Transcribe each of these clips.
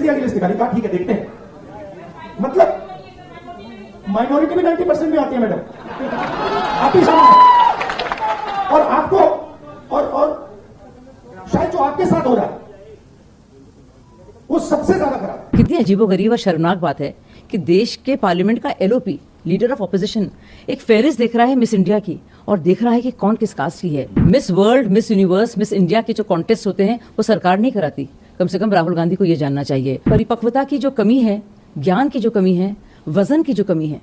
India की list निकाली, कहा ठीक है देखते हैं। मतलब माइनॉरिटी भी 90% में आती है मैडम, आप ही सामने। और आपको और शायद जो आपके साथ हो रहा है वो सबसे ज्यादा खराब। कितनी अजीबोगरीब और शर्मनाक बात है कि देश के पार्लियामेंट का एलओपी, लीडर ऑफ ऑपोजिशन, एक फेरिस्त देख रहा है मिस इंडिया की और देख रहा है कि कौन किस कास्ट की है। Miss world, miss universe, miss India के जो कॉन्टेस्ट होते हैं वो सरकार नहीं कराती। कम से कम राहुल गांधी को ये जानना चाहिए। परिपक्वता की जो कमी है, ज्ञान की जो कमी है, वजन की जो कमी है,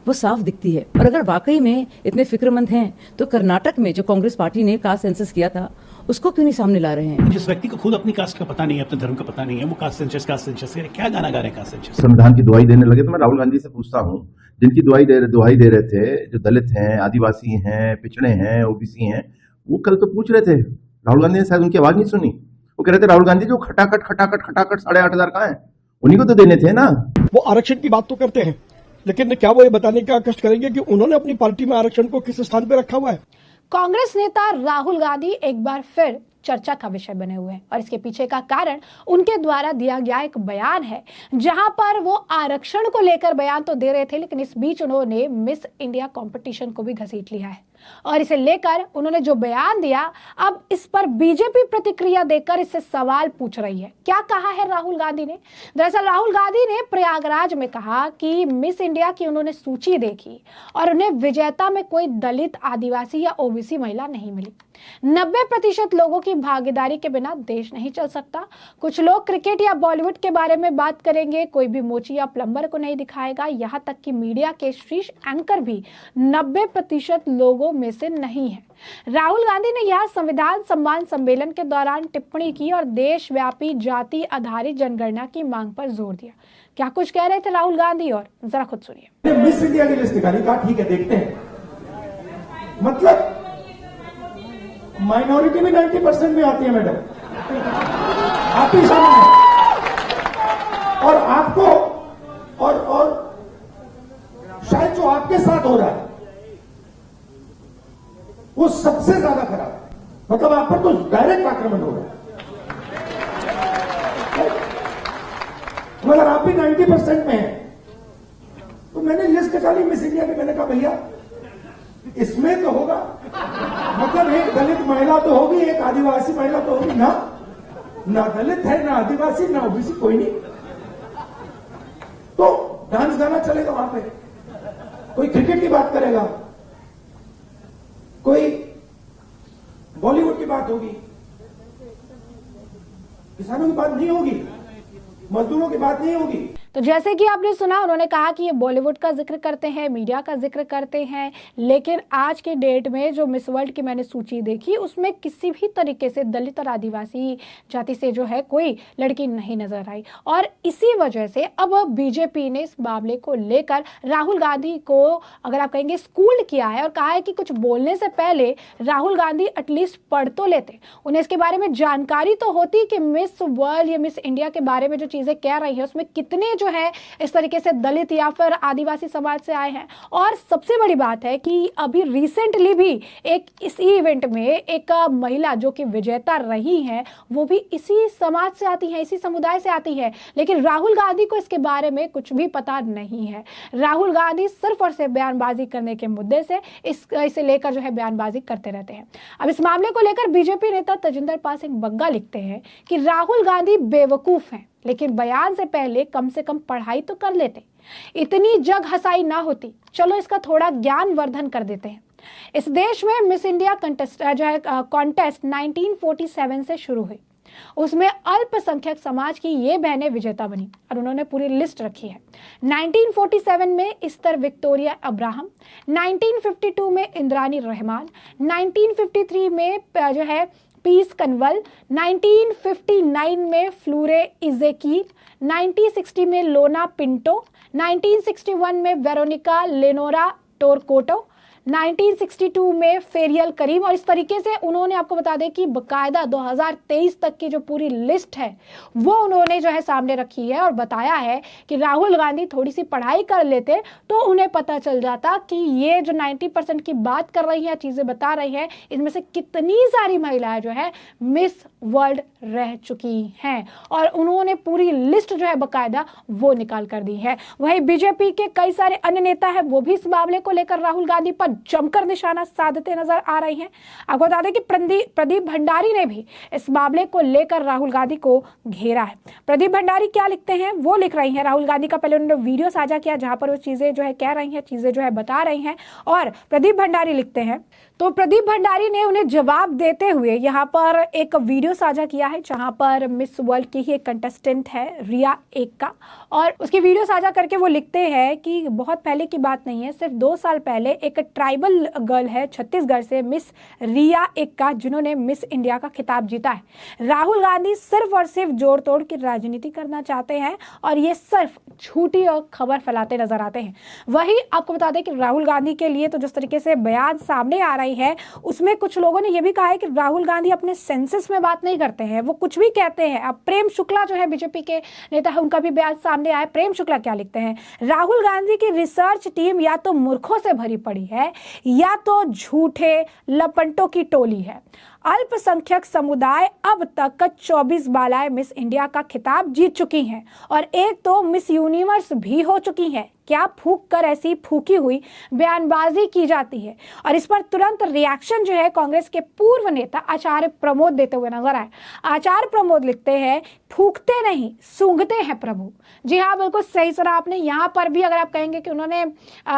वो साफ दिखती है। और अगर वाकई में इतने फिक्रमंद हैं तो कर्नाटक में जो कांग्रेस पार्टी ने कास्ट सेंसस किया था उसको क्यों नहीं सामने ला रहे हैं? जिस व्यक्ति को खुद अपनी कास्ट का पता नहीं है, अपने धर्म का पता नहीं है, वो कास्ट सेंसस क्या गाना गा रहे हैं कास्ट सेंसस। संविधान की दुहाई देने लगे तो मैं राहुल गांधी से पूछता हूँ, जिनकी दुहाई दे रहे थे, जो दलित हैं, आदिवासी हैं, पिछड़े हैं, ओबीसी हैं, वो कल तो पूछ रहे थे। राहुल गांधी ने शायद उनकी आवाज नहीं सुनी। वो कह रहे थे राहुल गांधी जो खटाखट 8,500 कहाँ है, उन्हीं को तो देने थे ना। वो आरक्षण की बात तो करते हैं, लेकिन क्या वो ये बताने का कष्ट करेंगे कि उन्होंने अपनी पार्टी में आरक्षण को किस स्थान पर रखा हुआ है? कांग्रेस नेता राहुल गांधी एक बार फिर चर्चा का विषय बने हुए हैं और इसके पीछे का कारण उनके द्वारा दिया गया एक बयान है, जहां पर वो आरक्षण को लेकर बयान तो दे रहे थे, लेकिन इस बीच उन्होंने मिस इंडिया कंपटीशन को भी घसीट लिया है। और इसे लेकर उन्होंने जो बयान दिया, अब इस पर बीजेपी प्रतिक्रिया देकर इससे सवाल पूछ रही है। क्या कहा है राहुल गांधी ने? दरअसल राहुल गांधी ने प्रयागराज में कहा कि मिस इंडिया की उन्होंने सूची देखी और उन्हें विजेता में कोई दलित, आदिवासी या ओबीसी महिला नहीं मिली। 90% लोगों की भागीदारी के बिना देश नहीं चल सकता। कुछ लोग क्रिकेट या बॉलीवुड के बारे में बात करेंगे, कोई भी मोची या प्लम्बर को नहीं दिखाएगा। यहाँ तक कि मीडिया के शीर्ष एंकर भी 90% लोगों में से नहीं है। राहुल गांधी ने यह संविधान सम्मान सम्मेलन के दौरान टिप्पणी की और देशव्यापी जाति आधारित जनगणना की मांग पर जोर दिया। क्या कुछ कह रहे थे राहुल गांधी, और जरा खुद सुनिए। मिस इंडिया की लिस्ट निकाली, कहा ठीक है देखते हैं। मतलब माइनॉरिटी भी 90% में आती है मैडम, आप ही सामने। और आपको और शायद जो आपके साथ हो रहा है वो सबसे ज्यादा खराब है। मतलब आप पर तो डायरेक्ट आक्रमण हो रहा है। मगर आप भी 90% में हैं। तो मैंने लिस्ट निकाली मिस इंडिया की, मैंने कहा भैया इसमें तो होगा, मतलब एक दलित महिला तो होगी, एक आदिवासी महिला तो होगी ना दलित है, ना आदिवासी, ना ओबीसी, कोई नहीं। तो डांस गाना चलेगा वहां पे, कोई क्रिकेट की बात करेगा, कोई बॉलीवुड की बात होगी, किसानों की बात नहीं होगी, मजदूरों की बात नहीं होगी। तो जैसे कि आपने सुना, उन्होंने कहा कि ये बॉलीवुड का जिक्र करते हैं, मीडिया का जिक्र करते हैं, लेकिन आज के डेट में जो मिस वर्ल्ड की मैंने सूची देखी उसमें किसी भी तरीके से दलित और आदिवासी जाति से जो है कोई लड़की नहीं नजर आई। और इसी वजह से अब बीजेपी ने इस मामले को लेकर राहुल गांधी को, अगर आप कहेंगे, स्कूल किया है और कहा है कि कुछ बोलने से पहले राहुल गांधी एटलीस्ट पढ़ तो लेते, उन्हें इसके बारे में जानकारी तो होती कि मिस वर्ल्ड या मिस इंडिया के बारे में जो चीजें कह रही है उसमें कितने जो है इस तरीके से दलित या फिर आदिवासी समाज से आए हैं। और सबसे बड़ी बात है कि अभी रिसेंटली भी एक इसी इवेंट में एक महिला जो कि विजेता रही है, वो भी इसी समाज से आती है, इसी समुदाय से आती है, लेकिन राहुल गांधी को इसके बारे में कुछ भी पता नहीं है। राहुल गांधी सिर्फ और सिर्फ बयानबाजी करने के मुद्दे से इसे लेकर जो है बयानबाजी करते रहते हैं। अब इस मामले को लेकर बीजेपी नेता तजिंदर पाल सिंह बग्गा लिखते हैं कि राहुल गांधी बेवकूफ हैं, लेकिन बयान से पहले कम से कम पढ़ाई तो कर लेते। इतनी जग हंसाई ना होती, चलो इसका थोड़ा ज्ञान वर्धन कर देते हैं। इस देश में मिस इंडिया कॉन्टेस्ट 1947 से शुरू हुई। उसमें अल्पसंख्यक समाज की ये बहनें विजेता बनी और उन्होंने पूरी लिस्ट रखी है। 1947 में इस्तर विक्टोरिया अब्राहम, 1952 में इंद्रानी रहमान, 1953 में जो है पीस कन्वल, 1959 में फ्लूरे इजेकील, 1960 में लोना पिंटो, 1961 में वेरोनिका लेनोरा टोरकोटो, 1962 में फेरियल करीम। और इस तरीके से उन्होंने, आपको बता दें कि बकायदा 2023 तक की जो पूरी लिस्ट है वो उन्होंने जो है सामने रखी है और बताया है कि राहुल गांधी थोड़ी सी पढ़ाई कर लेते तो उन्हें पता चल जाता कि ये जो 90% की बात कर रही है, चीजें बता रही है, इनमें से कितनी सारी महिलाएं जो है मिस वर्ल्ड रह चुकी हैं और उन्होंने पूरी लिस्ट जो है बकायदा वो निकाल कर दी है। वहीं बीजेपी के कई सारे अन्य नेता हैं वो भी इस मामले को लेकर राहुल गांधी पर जमकर निशाना साधते नजर आ रहे हैं। आपको बता दें कि प्रदीप भंडारी ने भी इस मामले को लेकर राहुल गांधी को घेरा है। प्रदीप भंडारी क्या लिखते हैं, वो लिख रही हैं राहुल गांधी का पहले उन्होंने वीडियो साझा किया जहां पर वो चीजें जो है कह रही हैं, चीजें जो है बता रही हैं और प्रदीप भंडारी लिखते हैं। तो प्रदीप भंडारी ने उन्हें जवाब देते हुए यहाँ पर एक वीडियो साझा किया है जहां पर मिस वर्ल्ड की ही एक कंटेस्टेंट है रिया एक्का और उसकी वीडियो साझा करके वो लिखते हैं कि बहुत पहले की बात नहीं है, सिर्फ 2 साल पहले एक ट्राइबल गर्ल है छत्तीसगढ़ से मिस रिया एक्का जिन्होंने मिस इंडिया का खिताब जीता है। राहुल गांधी सिर्फ और सिर्फ जोड़ तोड़ की राजनीति करना चाहते हैं और ये सिर्फ झूठी और खबर फैलाते नजर आते हैं। वही आपको बता दें कि राहुल गांधी के लिए तो जिस तरीके से बयान सामने आ रही है उसमें कुछ लोगों ने यह भी कहा है कि राहुल गांधी अपने सेंसेस में बात नहीं करते हैं, वो कुछ भी कहते हैं। अब प्रेम शुक्ला जो है बीजेपी के नेता है उनका भी बयान सामने आया। प्रेम शुक्ला क्या लिखते हैं, राहुल गांधी की रिसर्च टीम या तो मूर्खों से भरी पड़ी है या तो झूठे लपंटों की टोली है। अल्पसंख्यक समुदाय अब तक 24 बालाएं मिस इंडिया का खिताब जीत चुकी हैं और एक तो मिस यूनिवर्स भी हो चुकी हैं। क्या फूंक कर ऐसी फूकी हुई बयानबाजी की जाती है? और इस पर तुरंत रिएक्शन जो है कांग्रेस के पूर्व नेता आचार्य प्रमोद देते हुए नजर आए। आचार्य प्रमोद लिखते हैं, फूकते नहीं सूंघते हैं प्रभु। जी हाँ, बिल्कुल सही सुना आपने। यहाँ पर भी अगर आप कहेंगे कि उन्होंने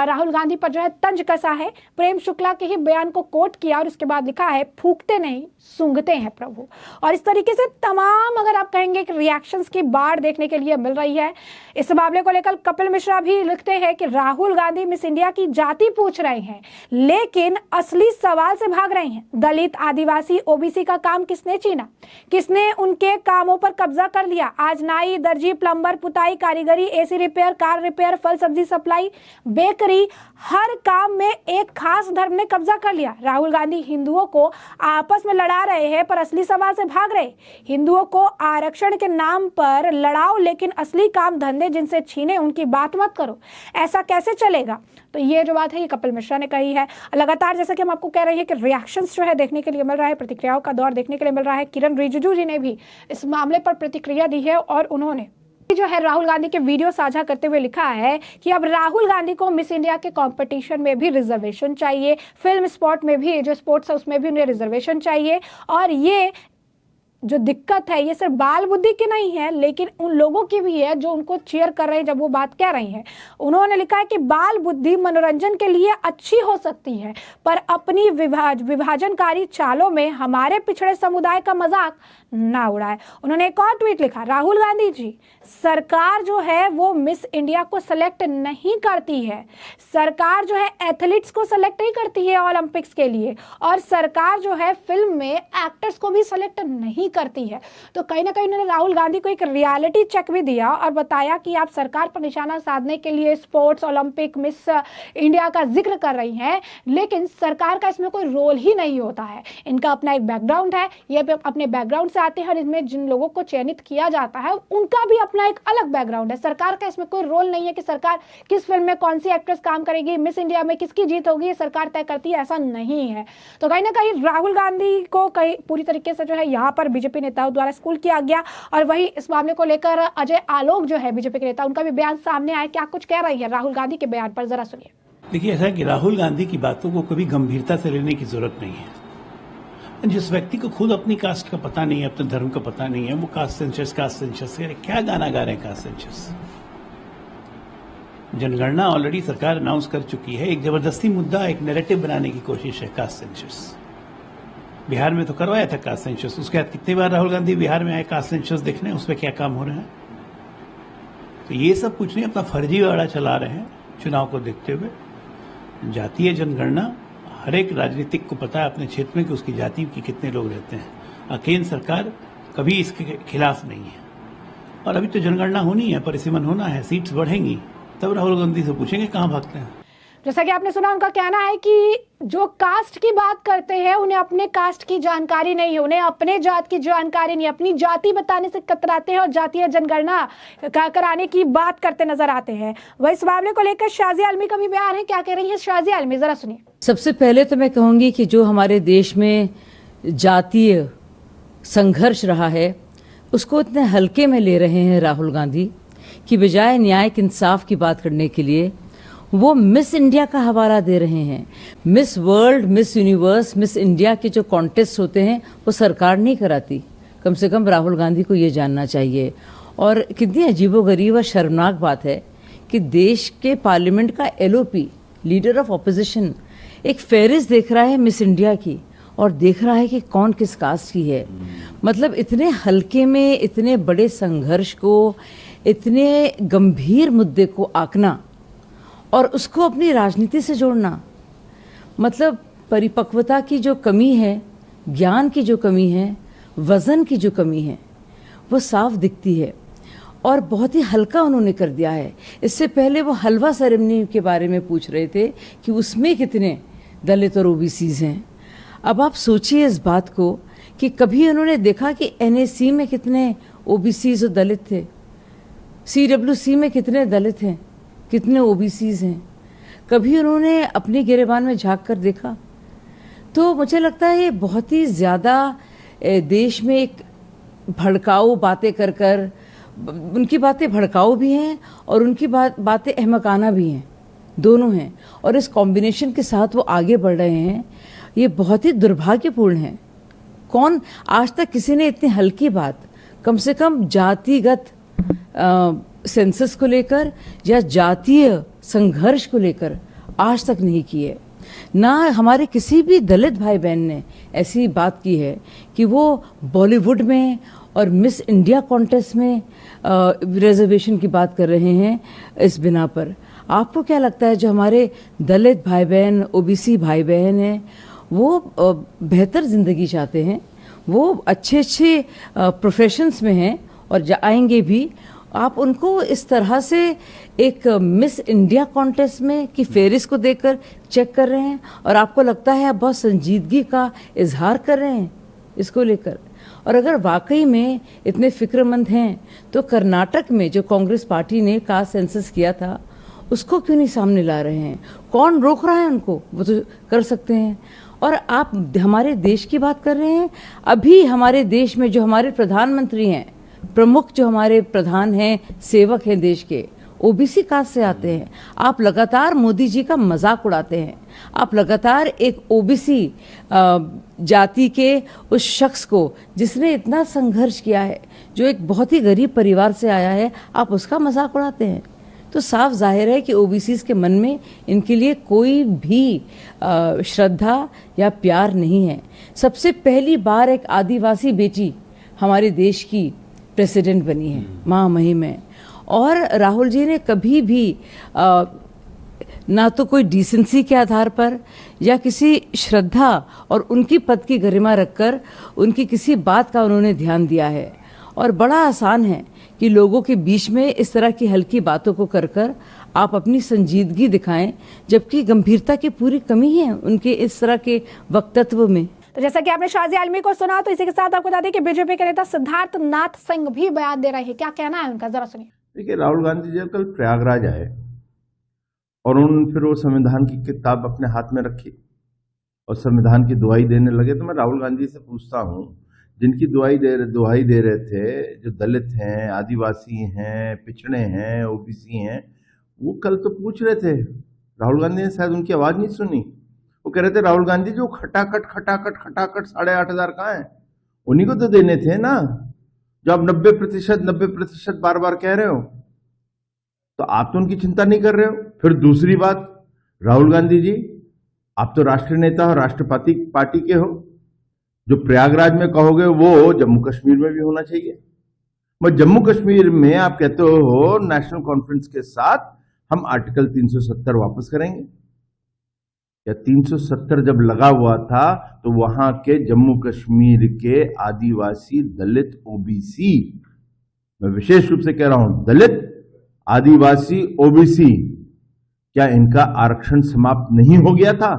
राहुल गांधी पर जो है तंज कसा है, प्रेम शुक्ला के ही बयान को कोट किया और उसके बाद लिखा है फूकते नहीं सूंघते हैं प्रभु। और इस तरीके से तमाम अगर आप कहेंगे कि रिएक्शंस की बाढ़ देखने के लिए मिल रही है। इस मामले को लेकर कपिल मिश्रा भी लिखते हैं कि राहुल गांधी मिस इंडिया की जाति पूछ रहे हैं लेकिन असली सवाल से भाग रहे हैं। दलित, आदिवासी, ओबीसी का काम किसने छीना? किसने उनके कामों पर कब्जा कर लिया? आज नाई, दर्जी, प्लम्बर, पुताई, कारीगरी, एसी रिपेयर, कार रिपेयर, फल सब्जी सप्लाई, बेकरी, हर काम में एक खास धर्म ने कब्जा कर लिया। राहुल गांधी हिंदुओं को आपस में लड़ा रहे हैं पर असली सवाल से भाग रहे। हिंदुओं को आरक्षण के नाम पर लड़ाओ लेकिन असली काम धंधे जिनसे छीने उनकी बात मत करो। ऐसा कैसे चलेगा? तो ये जो बात है ये कपिल मिश्रा ने कही है। लगातार जैसा कि हम आपको कह रहे हैं कि रिएक्शंस जो है देखने के लिए मिल रहा है, प्रतिक्रियाओं का दौर देखने के लिए मिल रहा है। किरण रिजिजू जी ने भी इस मामले पर प्रतिक्रिया दी है और उन्होंने जो है राहुल गांधी के वीडियो साझा करते हुए लिखा है कि अब राहुल गांधी को मिस इंडिया के कंपटीशन में भी रिजर्वेशन चाहिए, फिल्म स्पॉट में भी जो स्पोर्ट्स है उसमें भी उन्हें रिजर्वेशन चाहिए। और ये जो दिक्कत है ये सिर्फ बाल बुद्धि की नहीं है लेकिन उन लोगों की भी है जो उनको चीयर कर रहे हैं जब वो बात कह रही हैं। उन्होंने लिखा है कि बाल बुद्धि मनोरंजन के लिए अच्छी हो सकती है पर अपनी विभाजनकारी चालों में हमारे पिछड़े समुदाय का मजाक ना उड़ाए। उन्होंने एक और ट्वीट लिखा, राहुल गांधी जी, सरकार जो है वो मिस इंडिया को सेलेक्ट नहीं करती है, सरकार जो है एथलीट्स को सेलेक्ट नहीं करती है ओलंपिक्स के लिए और सरकार जो है फिल्म में एक्टर्स को भी सेलेक्ट नहीं करती है। तो कहीं ना कहीं उन्होंने राहुल गांधी को एक रियलिटी चेक भी दिया और बताया कि आप सरकार पर निशाना साधने के लिए स्पोर्ट्स, ओलंपिक, मिस इंडिया का जिक्र कर रही हैं लेकिन सरकार का इसमें कोई रोल ही नहीं होता है। इनका अपना एक बैकग्राउंड है, ये अपने बैकग्राउंड से आते हैं और इनमें जिन लोगों को चयनित किया जाता है उनका भी अपना एक अलग बैकग्राउंड है। सरकार का इसमें कोई रोल नहीं है कि सरकार किस फिल्म में कौन सी एक्ट्रेस काम करेगी, मिस इंडिया में किसकी जीत होगी, ये सरकार तय करती है, ऐसा नहीं है। तो कहीं ना कहीं राहुल गांधी को कहीं पूरी तरीके से जो है यहाँ पर बीजेपी नेताओं द्वारा स्कूल किया गया। और वही इस मामले को लेकर अजय आलोक जो है बीजेपी के नेता, उनका भी बयान सामने आया। क्या कुछ कह रही है राहुल गांधी के बयान पर, जरा सुनिए। देखिए, ऐसा है कि राहुल गांधी की बातों को कभी गंभीरता से लेने की जरूरत नहीं है। जिस व्यक्ति को खुद अपनी कास्ट का पता नहीं है, अपने धर्म का पता नहीं है, वो कास्ट सेंसस क्या गाना गा रहे हैं कास्ट सेंसस। जनगणना ऑलरेडी सरकार अनाउंस कर चुकी है। एक जबरदस्ती मुद्दा, एक नैरेटिव बनाने की कोशिश है कास्ट सेंसस। बिहार में तो करवाया था कास्ट सेंसस, उसके बाद कितनी बार राहुल गांधी बिहार में आए कास्ट सेंसस देखने, उस पर क्या काम हो रहा है। तो ये सब कुछ नहीं, अपना फर्जीवाड़ा चला रहे हैं चुनाव को देखते हुए। जातीय जनगणना हर एक राजनीतिक को पता है अपने क्षेत्र में कि उसकी जाति के कितने लोग रहते हैं। केंद्र सरकार कभी इसके खिलाफ नहीं है। और अभी तो जनगणना होनी है, परिसीमन होना है, सीट्स बढ़ेंगी, तब राहुल गांधी से पूछेंगे कहाँ भागते हैं। जैसा कि आपने सुना, उनका कहना है कि जो कास्ट की बात करते हैं उन्हें अपने कास्ट की जानकारी नहीं है, उन्हें अपने जात की जानकारी नहीं, अपनी जाति बताने से कतराते हैं और जातीय जनगणना कराने की बात करते नजर आते हैं। वह इस मामले को लेकर शाजिया आलमी का भी बयान है। क्या कह रही है शाजिया आलमी, जरा सुनिए। सबसे पहले तो मैं कहूंगी कि जो हमारे देश में जातीय संघर्ष रहा है उसको इतने हल्के में ले रहे हैं राहुल गांधी कि बजाय न्याय इंसाफ की बात करने के लिए वो मिस इंडिया का हवाला दे रहे हैं। Miss world, miss universe, miss India के जो कॉन्टेस्ट होते हैं वो सरकार नहीं कराती। कम से कम राहुल गांधी को ये जानना चाहिए। और कितनी अजीबोगरीब और शर्मनाक बात है कि देश के पार्लियामेंट का LOP, लीडर ऑफ ऑपोजिशन, एक फहरिस्त देख रहा है मिस इंडिया की और देख रहा है कि कौन किस कास्ट की है। मतलब इतने हल्के में इतने बड़े संघर्ष को, इतने गंभीर मुद्दे को आंकना और उसको अपनी राजनीति से जोड़ना, मतलब परिपक्वता की जो कमी है, ज्ञान की जो कमी है, वजन की जो कमी है, वो साफ दिखती है। और बहुत ही हल्का उन्होंने कर दिया है। इससे पहले वो हलवा सेरेमनी के बारे में पूछ रहे थे कि उसमें कितने दलित और OBCs हैं। अब आप सोचिए इस बात को कि कभी उन्होंने देखा कि NAC में कितने OBCs और दलित थे, CWC में कितने दलित हैं, कितने OBCs हैं? कभी उन्होंने अपनी गिरेबान में झांक कर देखा? तो मुझे लगता है ये बहुत ही ज़्यादा देश में एक भड़काऊ बातें कर कर, उनकी बातें भड़काऊ भी हैं और उनकी बातें अहमकाना भी हैं, दोनों हैं। और इस कॉम्बिनेशन के साथ वो आगे बढ़ रहे हैं, ये बहुत ही दुर्भाग्यपूर्ण है। कौन आज तक किसी ने इतनी हल्की बात कम से कम जातिगत सेंसस को लेकर या जातीय संघर्ष को लेकर आज तक नहीं की है। ना हमारे किसी भी दलित भाई बहन ने ऐसी बात की है कि वो बॉलीवुड में और मिस इंडिया कॉन्टेस्ट में रिजर्वेशन की बात कर रहे हैं इस बिना पर। आपको क्या लगता है जो हमारे दलित भाई बहन, OBC भाई बहन हैं, वो बेहतर ज़िंदगी चाहते हैं, वो अच्छे अच्छे प्रोफेशंस में हैं और जाएंगे भी, आप उनको इस तरह से एक मिस इंडिया कॉन्टेस्ट में की फेरिस्त को देखकर चेक कर रहे हैं और आपको लगता है आप बहुत संजीदगी का इजहार कर रहे हैं इसको लेकर। और अगर वाकई में इतने फिक्रमंद हैं तो कर्नाटक में जो कांग्रेस पार्टी ने कास्ट सेंसस किया था उसको क्यों नहीं सामने ला रहे हैं? कौन रोक रहा है उनको? वो तो कर सकते हैं। और आप हमारे देश की बात कर रहे हैं, अभी हमारे देश में जो हमारे प्रधानमंत्री हैं, प्रमुख जो हमारे प्रधान हैं, सेवक हैं देश के, OBC कास्ट से आते हैं। आप लगातार मोदी जी का मजाक उड़ाते हैं, आप लगातार एक OBC जाति के उस शख्स को जिसने इतना संघर्ष किया है, जो एक बहुत ही गरीब परिवार से आया है, आप उसका मजाक उड़ाते हैं। तो साफ जाहिर है कि OBCs के मन में इनके लिए कोई भी श्रद्धा या प्यार नहीं है। सबसे पहली बार एक आदिवासी बेटी हमारे देश की प्रेसिडेंट बनी है, महामहिम है। और राहुल जी ने कभी भी ना तो कोई डिसेंसी के आधार पर या किसी श्रद्धा और उनकी पद की गरिमा रखकर उनकी किसी बात का उन्होंने ध्यान दिया है। और बड़ा आसान है कि लोगों के बीच में इस तरह की हल्की बातों को कर कर आप अपनी संजीदगी दिखाएं, जबकि गंभीरता की पूरी कमी है उनके इस तरह के वक्तव्य में। तो जैसा कि आपने शाजी आलमी को सुना, तो इसी के साथ आपको बता दें कि बीजेपी के नेता सिद्धार्थ नाथ सिंह भी बयान दे रहे हैं। क्या कहना है उनका, जरा सुनिए। देखिए, राहुल गांधी जब कल प्रयागराज आए और फिर वो संविधान की किताब अपने हाथ में रखी और संविधान की दुहाई देने लगे, तो मैं राहुल गांधी से पूछता हूं, जिनकी दुहाई दे रहे थे, जो दलित हैं, आदिवासी हैं, पिछड़े हैं, OBC हैं, वो कल तो पूछ रहे थे। राहुल गांधी ने शायद उनकी आवाज नहीं सुनी। वो कह रहे थे, राहुल गांधी जो खटाखट 8,500 कहाँ है? उन्हीं को तो देने थे ना, जो आप 90% बार बार कह रहे हो। तो आप तो उनकी चिंता नहीं कर रहे हो। फिर दूसरी बात, राहुल गांधी जी, आप तो राष्ट्रीय नेता हो, राष्ट्रपति पार्टी के हो। जो प्रयागराज में कहोगे वो जम्मू कश्मीर में भी होना चाहिए। मगर जम्मू कश्मीर में आप कहते हो नेशनल कॉन्फ्रेंस के साथ हम आर्टिकल 370 वापस करेंगे। या 370 जब लगा हुआ था तो वहां के जम्मू कश्मीर के आदिवासी, दलित, OBC, मैं विशेष रूप से कह रहा हूं दलित, आदिवासी, OBC, क्या इनका आरक्षण समाप्त नहीं हो गया था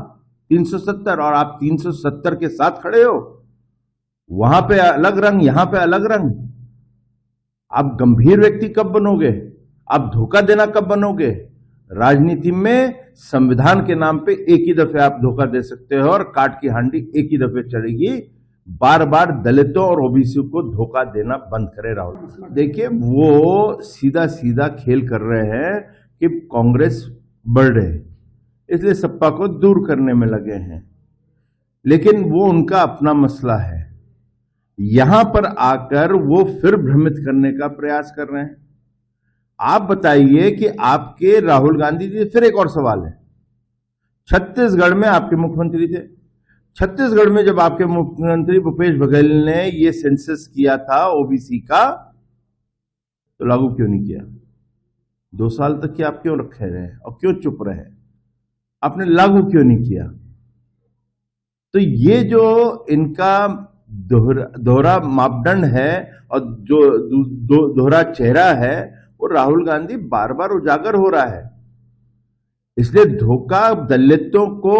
370? और आप 370 के साथ खड़े हो। वहां पे अलग रंग, यहां पे अलग रंग। आप गंभीर व्यक्ति कब बनोगे? आप धोखा देना कब बनोगे? राजनीति में संविधान के नाम पे एक ही दफे आप धोखा दे सकते हो और काट की हांडी एक ही दफे चढ़ेगी। बार बार दलितों और ओबीसी को धोखा देना बंद करे राहुल। देखिए, वो सीधा सीधा खेल कर रहे हैं कि कांग्रेस बढ़ रही, इसलिए सपा को दूर करने में लगे हैं, लेकिन वो उनका अपना मसला है। यहां पर आकर वो फिर भ्रमित करने का प्रयास कर रहे हैं। आप बताइए कि आपके राहुल गांधी जी, फिर एक और सवाल है, छत्तीसगढ़ में आपके मुख्यमंत्री थे। छत्तीसगढ़ में जब आपके मुख्यमंत्री भूपेश बघेल ने ये सेंसस किया था ओबीसी का, तो लागू क्यों नहीं किया? 2 साल तक कि आप क्यों रखे रहे और क्यों चुप रहे? आपने लागू क्यों नहीं किया? तो ये जो इनका दोहरा मापदंड है और जो दोहरा चेहरा है, वो राहुल गांधी बार बार उजागर हो रहा है। इसलिए धोखा दलितों को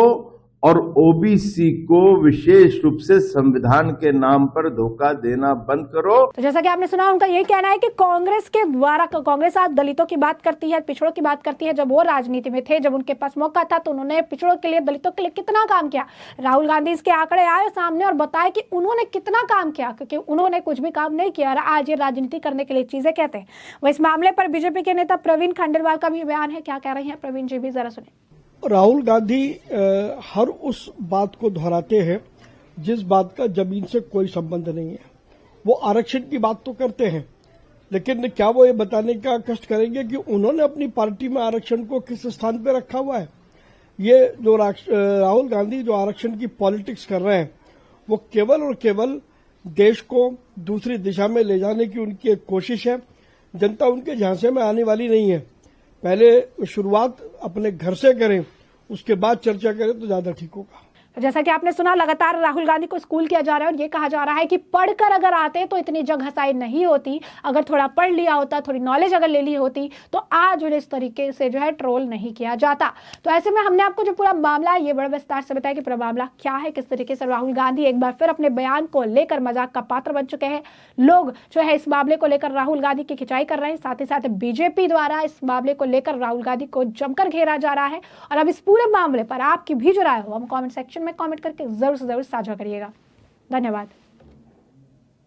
और ओबीसी को विशेष रूप से संविधान के नाम पर धोखा देना बंद करो। तो जैसा कि आपने सुना, उनका ये कहना है कि कांग्रेस के द्वारा, कांग्रेस आज दलितों की बात करती है, पिछड़ों की बात करती है। जब वो राजनीति में थे, जब उनके पास मौका था, तो उन्होंने पिछड़ों के लिए, दलितों के लिए कितना काम किया। राहुल गांधी इसके आंकड़े आए सामने और बताए कि उन्होंने कितना काम किया, क्योंकि उन्होंने कुछ भी काम नहीं किया और आज ये राजनीति करने के लिए चीजें कहते हैं। वह इस मामले पर बीजेपी के नेता प्रवीण खंडेलवाल का भी बयान है। क्या कह रहे हैं प्रवीण जी, भी जरा सुने। राहुल गांधी हर उस बात को दोहराते हैं जिस बात का जमीन से कोई संबंध नहीं है। वो आरक्षण की बात तो करते हैं, लेकिन क्या वो ये बताने का कष्ट करेंगे कि उन्होंने अपनी पार्टी में आरक्षण को किस स्थान पर रखा हुआ है? ये जो राहुल गांधी जो आरक्षण की पॉलिटिक्स कर रहे हैं, वो केवल और केवल देश को दूसरी दिशा में ले जाने की उनकी एक कोशिश है। जनता उनके झांसे में आने वाली नहीं है। पहले शुरुआत अपने घर से करें, उसके बाद चर्चा करें तो ज्यादा ठीक होगा। जैसा कि आपने सुना, लगातार राहुल गांधी को स्कूल किया जा रहा है और ये कहा जा रहा है कि पढ़कर अगर आते तो इतनी जग हंसाई नहीं होती। अगर थोड़ा पढ़ लिया होता, थोड़ी नॉलेज अगर ले ली होती, तो आज उन्हें इस तरीके से जो है ट्रोल नहीं किया जाता। तो ऐसे में हमने आपको जो पूरा मामला है, ये बड़े विस्तार से बताया कि पूरा मामला क्या है, किस तरीके से राहुल गांधी एक बार फिर अपने बयान को लेकर मजाक का पात्र बन चुके हैं। लोग जो है इस मामले को लेकर राहुल गांधी की खिंचाई कर रहे हैं, साथ ही साथ बीजेपी द्वारा इस मामले को लेकर राहुल गांधी को जमकर घेरा जा रहा है। और अब इस पूरे मामले पर आपकी भी जो राय हो, हम कॉमेंट सेक्शन में कॉमेंट करके जरूर से जरूर साझा करिएगा। धन्यवाद।